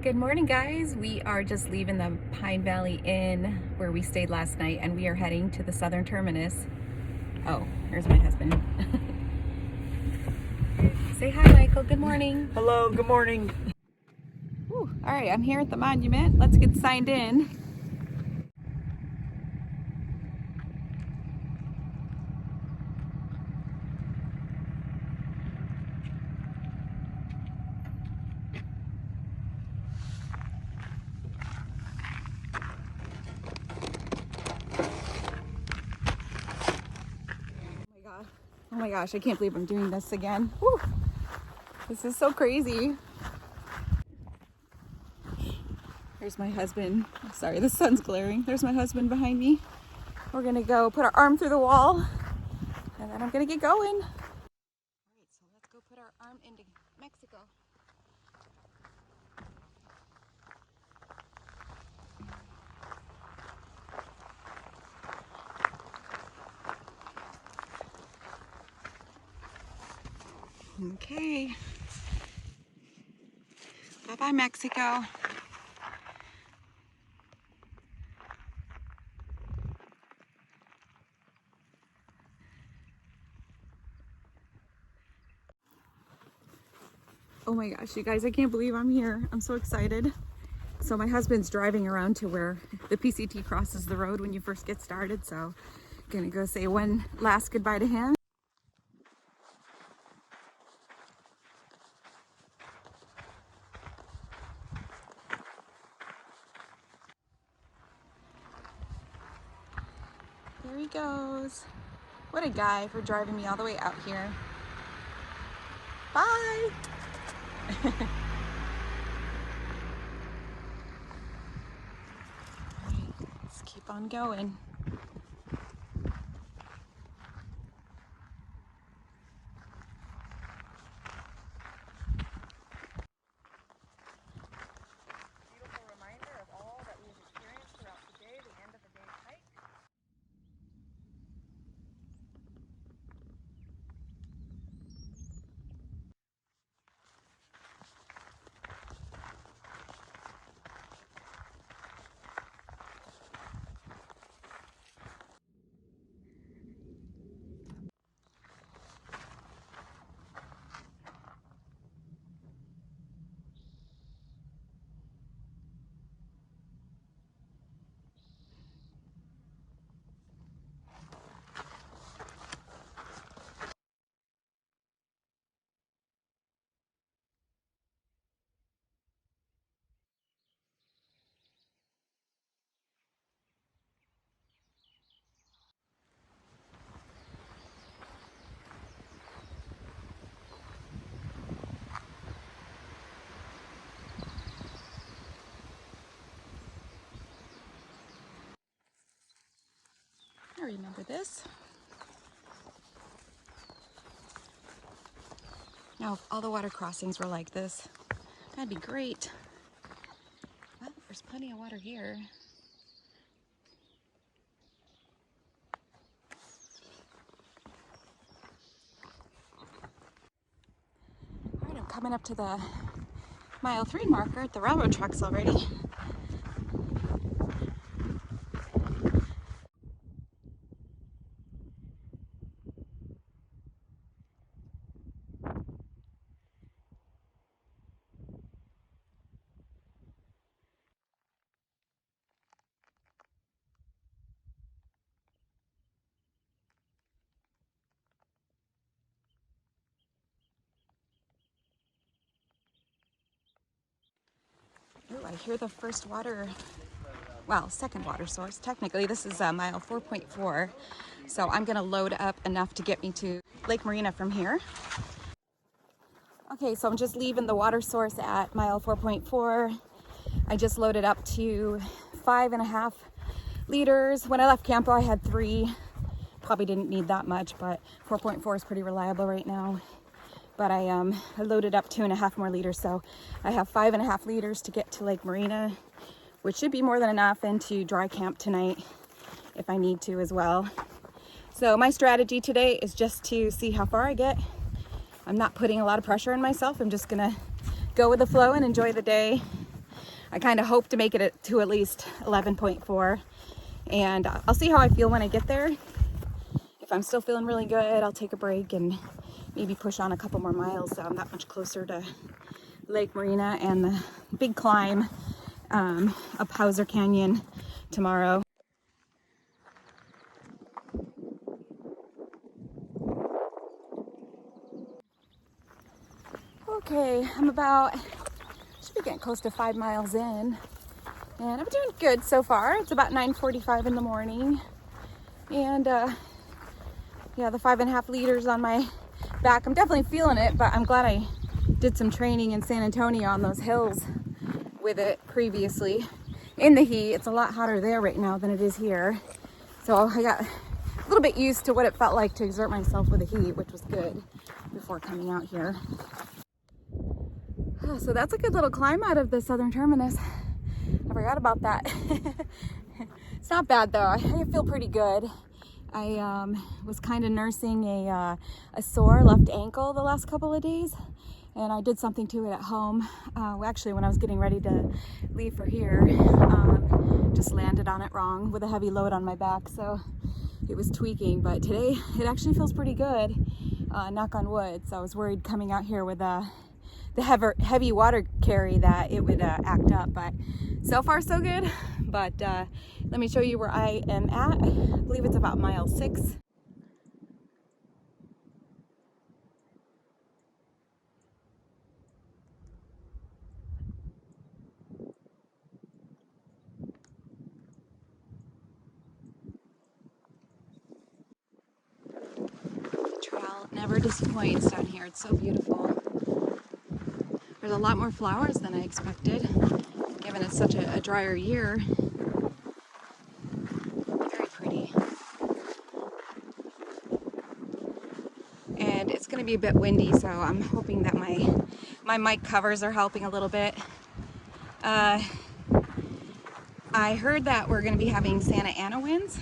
Good morning, guys. We are just leaving the Pine Valley Inn where we stayed last night, and we are heading to the southern terminus. Oh, here's my husband. Say hi, Michael. Good morning. Hello, good morning. Whew. All right, I'm here at the monument. Let's get signed in. Oh my gosh, I can't believe I'm doing this again. Whew. This is so crazy. There's my husband. Sorry, the sun's glaring. There's my husband behind me. We're gonna go put our arm through the wall, and then I'm gonna get going. All right, so let's go put our arm into Mexico. Okay. Bye-bye, Mexico. Oh my gosh, you guys, I can't believe I'm here. I'm so excited. So my husband's driving around to where the PCT crosses the road when you first get started. So I'm gonna go say one last goodbye to him. There he goes. What a guy for driving me all the way out here. Bye. Let's keep on going. Beautiful reminder of all that we've experienced throughout the day, the end of the day's hike. I remember this. Now, if all the water crossings were like this, that'd be great. Well, there's plenty of water here. All right, I'm coming up to the mile 3 marker at the railroad tracks already. Ooh, I hear the first water, well, second water source. Technically, this is mile 4.4. So I'm gonna load up enough to get me to Lake Marina from here. Okay, so I'm just leaving the water source at mile 4.4. I just loaded up to 5.5 liters. When I left Campo, I had 3. Probably didn't need that much, but 4.4 is pretty reliable right now. But I loaded up 2.5 more liters, so I have 5.5 liters to get to Lake Marina, which should be more than enough, and to dry camp tonight if I need to as well. So my strategy today is just to see how far I get. I'm not putting a lot of pressure on myself. I'm just gonna go with the flow and enjoy the day. I kind of hope to make it to at least 11.4, and I'll see how I feel when I get there. If I'm still feeling really good, I'll take a break and maybe push on a couple more miles so I'm that much closer to Lake Marina and the big climb up Hauser Canyon tomorrow. Okay, should be getting close to 5 miles in, and I'm doing good so far. It's about 9:45 in the morning, and yeah, the 5.5 liters on my back, I'm definitely feeling it, but I'm glad I did some training in San Antonio on those hills with it previously. In the heat, it's a lot hotter there right now than it is here, so I got a little bit used to what it felt like to exert myself with the heat, which was good before coming out here. So that's a good little climb out of the southern terminus. I forgot about that. It's not bad though. I feel pretty good. I was kind of nursing a sore left ankle the last couple of days, and I did something to it at home. Actually, when I was getting ready to leave for here, just landed on it wrong with a heavy load on my back, so it was tweaking. But today it actually feels pretty good, knock on wood. So I was worried coming out here with the heavy water carry that it would act up, but so far so good. But let me show you where I am at. I believe it's about mile 6. The trail never disappoints down here. It's so beautiful. There's a lot more flowers than I expected, given it's such a drier year. Very pretty. And it's going to be a bit windy, so I'm hoping that my mic covers are helping a little bit. I heard that we're going to be having Santa Ana winds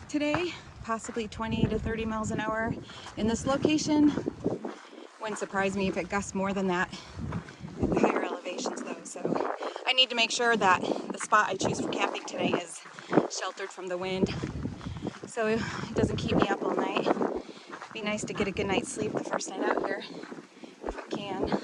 today, possibly 20 to 30 miles an hour in this location. Wouldn't surprise me if it gusts more than that at the higher elevations though, so I need to make sure that the spot I choose for camping today is sheltered from the wind so it doesn't keep me up all night. It'd be nice to get a good night's sleep the first night out here if I can.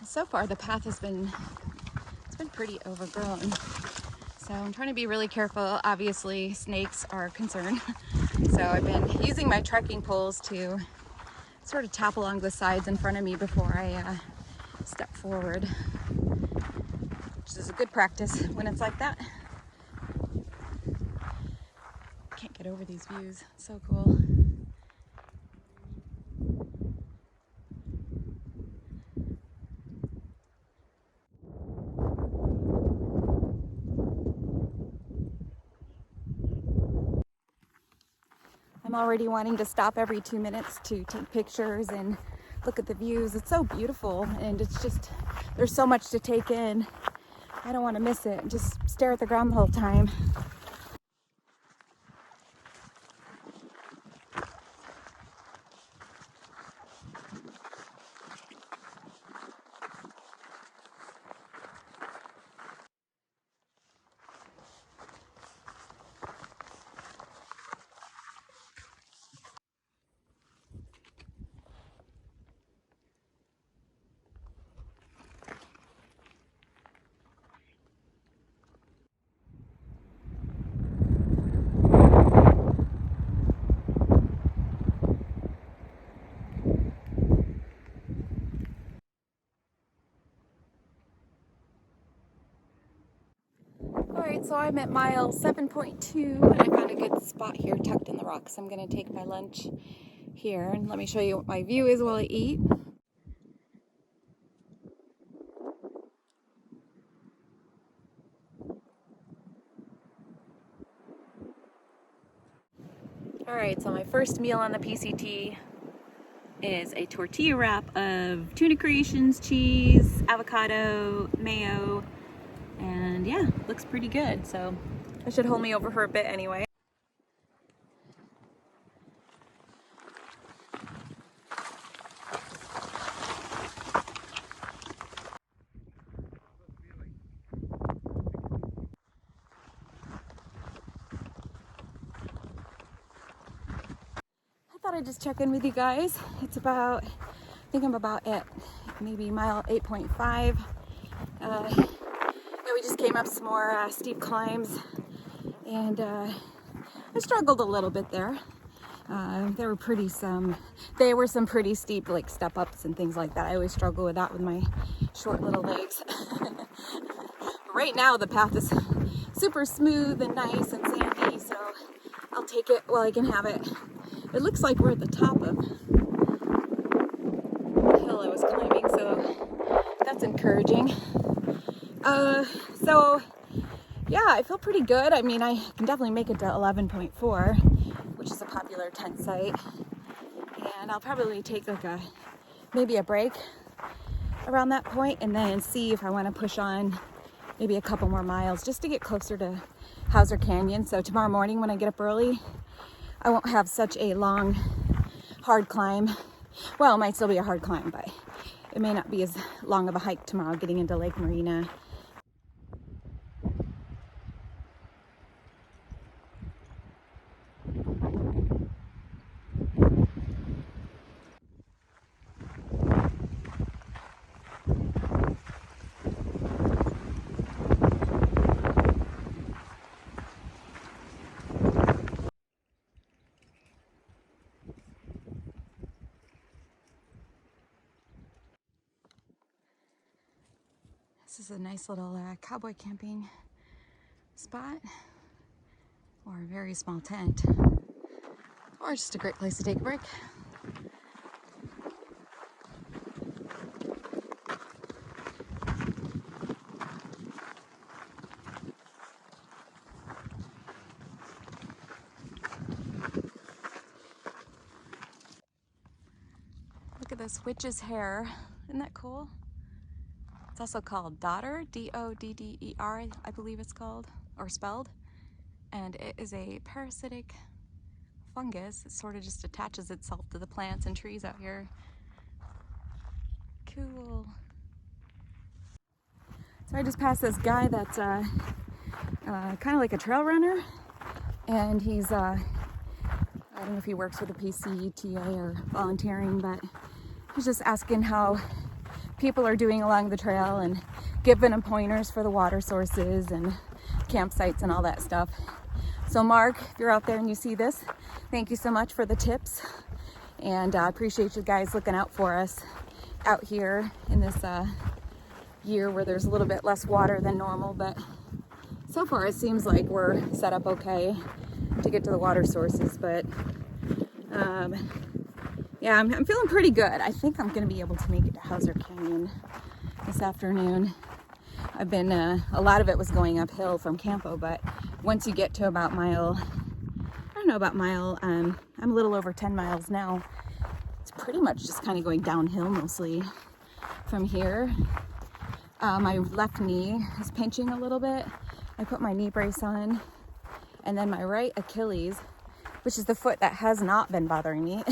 So far the path it's been pretty overgrown, so I'm trying to be really careful. Obviously snakes are a concern, so I've been using my trekking poles to sort of tap along the sides in front of me before I step forward, which is a good practice when it's like that. Can't get over these views, it's so cool. I'm already wanting to stop every 2 minutes to take pictures and look at the views. It's so beautiful, and it's just, there's so much to take in. I don't want to miss it and just stare at the ground the whole time. Alright, so I'm at mile 7.2 and I found a good spot here tucked in the rocks. I'm going to take my lunch here and let me show you what my view is while I eat. Alright, so my first meal on the PCT is a tortilla wrap of tuna creations, cheese, avocado, mayo, and yeah, looks pretty good, so that should hold me over for a bit anyway. thought I'd just check in with you guys. It's about, I think I'm about at maybe mile 8.5. Yeah, we just came up some more steep climbs, and I struggled a little bit there. There were some pretty steep like step ups and things like that. I always struggle with that with my short little legs. Right now the path is super smooth and nice and sandy, so I'll take it while I can have it. It looks like we're at the top of the hill I was climbing, so that's encouraging. So yeah, I feel pretty good. I mean, I can definitely make it to 11.4, which is a popular tent site, and I'll probably take like maybe a break around that point and then see if I want to push on maybe a couple more miles just to get closer to Hauser Canyon. So tomorrow morning when I get up early, I won't have such a long, hard climb. Well, it might still be a hard climb, but it may not be as long of a hike tomorrow getting into Lake Marina. This is a nice little cowboy camping spot, or a very small tent, or just a great place to take a break. Look at this witch's hair. Isn't that cool? It's also called Dodder, D-O-D-D-E-R, I believe it's called, or spelled. And it is a parasitic fungus. It sort of just attaches itself to the plants and trees out here. Cool. So I just passed this guy that's kind of like a trail runner. And he's, I don't know if he works with the PCTA or volunteering, but he's just asking how people are doing along the trail and giving them pointers for the water sources and campsites and all that stuff. So Mark, if you're out there and you see this, thank you so much for the tips, and I appreciate you guys looking out for us out here in this year where there's a little bit less water than normal, but so far it seems like we're set up okay to get to the water sources. But yeah, I'm feeling pretty good. I think I'm going to be able to make it to Hauser Canyon this afternoon. I've been, a lot of it was going uphill from Campo, but once you get to about I'm a little over 10 miles now. It's pretty much just kind of going downhill mostly from here. My left knee is pinching a little bit. I put my knee brace on, and then my right Achilles, which is the foot that has not been bothering me,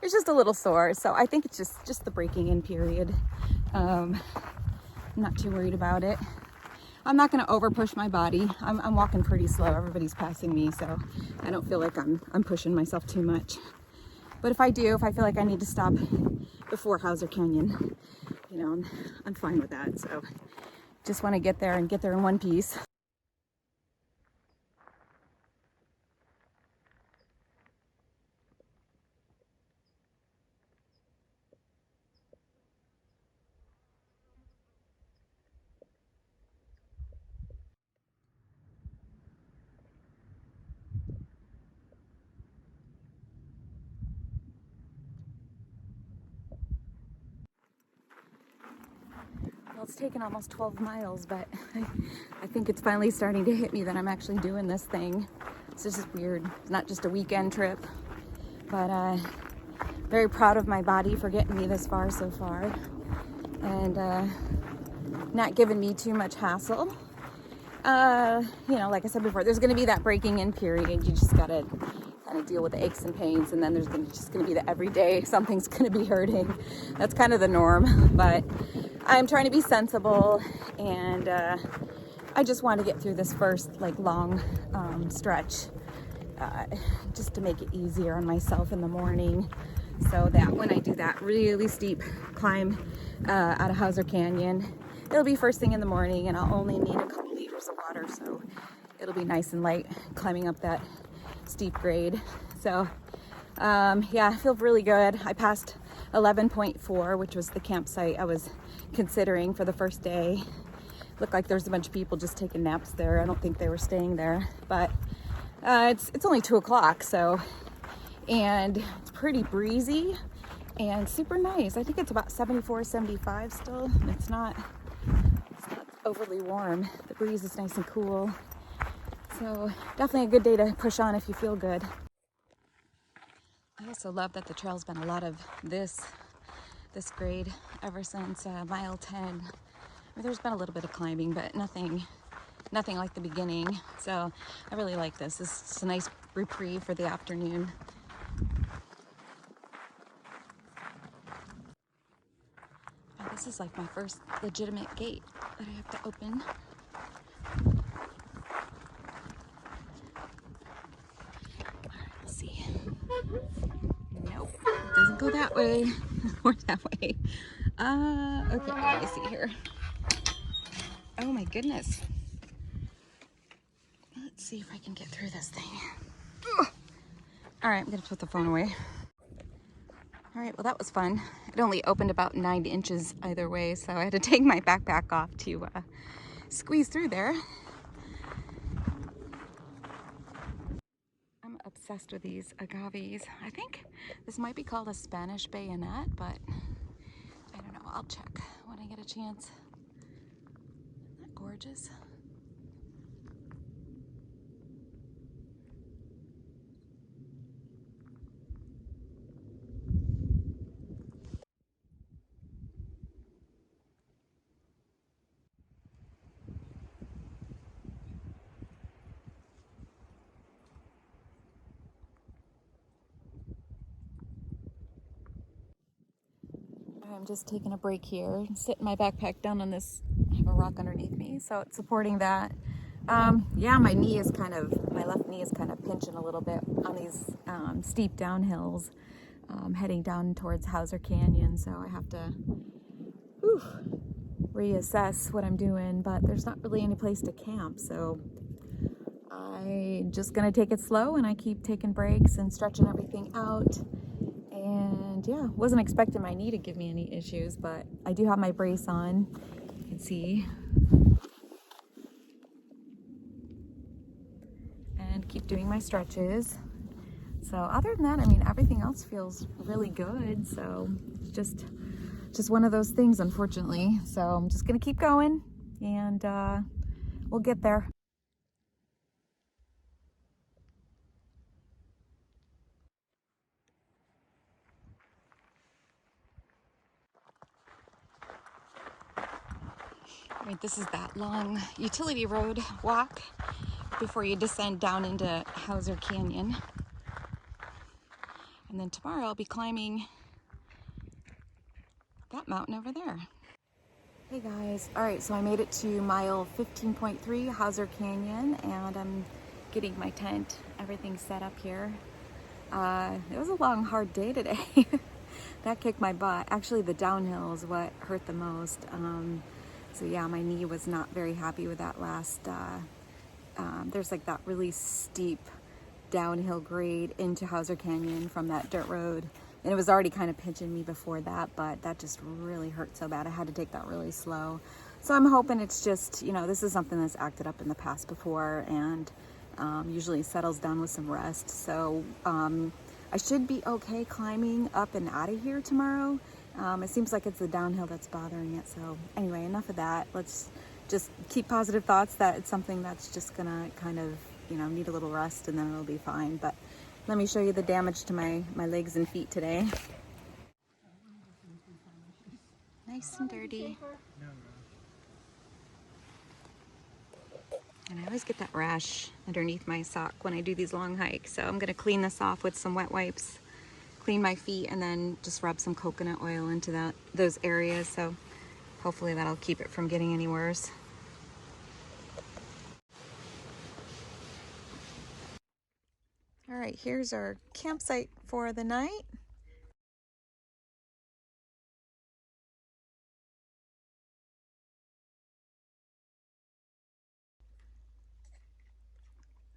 it's just a little sore. So I think it's just the breaking in period. I'm not too worried about it. I'm not going to over push my body. I'm walking pretty slow. Everybody's passing me, so I don't feel like I'm pushing myself too much. But if I feel like I need to stop before Hauser Canyon, you know, I'm fine with that. So just want to get there in one piece. Well, it's taken almost 12 miles, but I think it's finally starting to hit me that I'm actually doing this thing. It's just weird. It's not just a weekend trip, but very proud of my body for getting me this far so far, and not giving me too much hassle. You know, like I said before, there's going to be that breaking in period. You just got to kind of deal with the aches and pains, and then there's just going to be the everyday something's going to be hurting. That's kind of the norm, but I'm trying to be sensible, and I just want to get through this first like long stretch just to make it easier on myself in the morning, so that when I do that really steep climb out of Hauser Canyon, it'll be first thing in the morning and I'll only need a couple liters of water, so it'll be nice and light climbing up that steep grade. So yeah, I feel really good. I passed 11.4, which was the campsite I was considering for the first day. Looked like there's a bunch of people just taking naps there. I don't think they were staying there, but it's only 2 o'clock, so, and it's pretty breezy and super nice. I think it's about 74, 75 still. It's not overly warm. The breeze is nice and cool. So definitely a good day to push on if you feel good. I also love that the trail's been a lot of this grade ever since mile 10. There's been a little bit of climbing, but nothing like the beginning. So I really like this. This is a nice reprieve for the afternoon. Oh, this is like my first legitimate gate that I have to open. All right, let's see. Nope, it doesn't go that way or that way. Okay, let me see here. Oh my goodness. Let's see if I can get through this thing. Ugh. All right, I'm gonna put the phone away. All right, well that was fun. It only opened about 9 inches either way, so I had to take my backpack off to squeeze through there. I'm obsessed with these agaves. I think this might be called a Spanish bayonet, but I don't know, I'll check when I get a chance. Isn't that gorgeous? I'm just taking a break here, sitting my backpack down on this, I have a rock underneath me, so it's supporting that. Yeah, my left knee is kind of pinching a little bit on these steep downhills, heading down towards Hauser Canyon, so I have to reassess what I'm doing, but there's not really any place to camp, so I'm just gonna take it slow, and I keep taking breaks and stretching everything out. And yeah, wasn't expecting my knee to give me any issues, but I do have my brace on, you can see. And keep doing my stretches. So other than that, I mean, everything else feels really good. So just one of those things, unfortunately. So I'm just gonna keep going, and we'll get there. I mean, this is that long utility road walk before you descend down into Hauser Canyon. And then tomorrow I'll be climbing that mountain over there. Hey guys, all right, so I made it to mile 15.3, Hauser Canyon, and I'm getting my tent, everything set up here. It was a long, hard day today. That kicked my butt. Actually, the downhill is what hurt the most. So yeah, my knee was not very happy with that last, there's like that really steep downhill grade into Hauser Canyon from that dirt road. And it was already kind of pinching me before that, but that just really hurt so bad. I had to take that really slow. So I'm hoping it's just, you know, this is something that's acted up in the past before, and usually settles down with some rest. So I should be okay climbing up and out of here tomorrow. It seems like it's the downhill that's bothering it. So anyway, enough of that. Let's just keep positive thoughts that it's something that's just gonna kind of, you know, need a little rest, and then it'll be fine. But let me show you the damage to my legs and feet today. Nice and dirty. And I always get that rash underneath my sock when I do these long hikes. So I'm gonna clean this off with some wet wipes, clean my feet, and then just rub some coconut oil into those areas. So hopefully that'll keep it from getting any worse. right, here's our campsite for the night.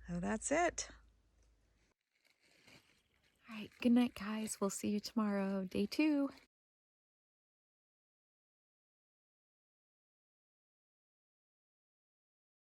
So that's it. All right, good night, guys. We'll see you tomorrow, day 2.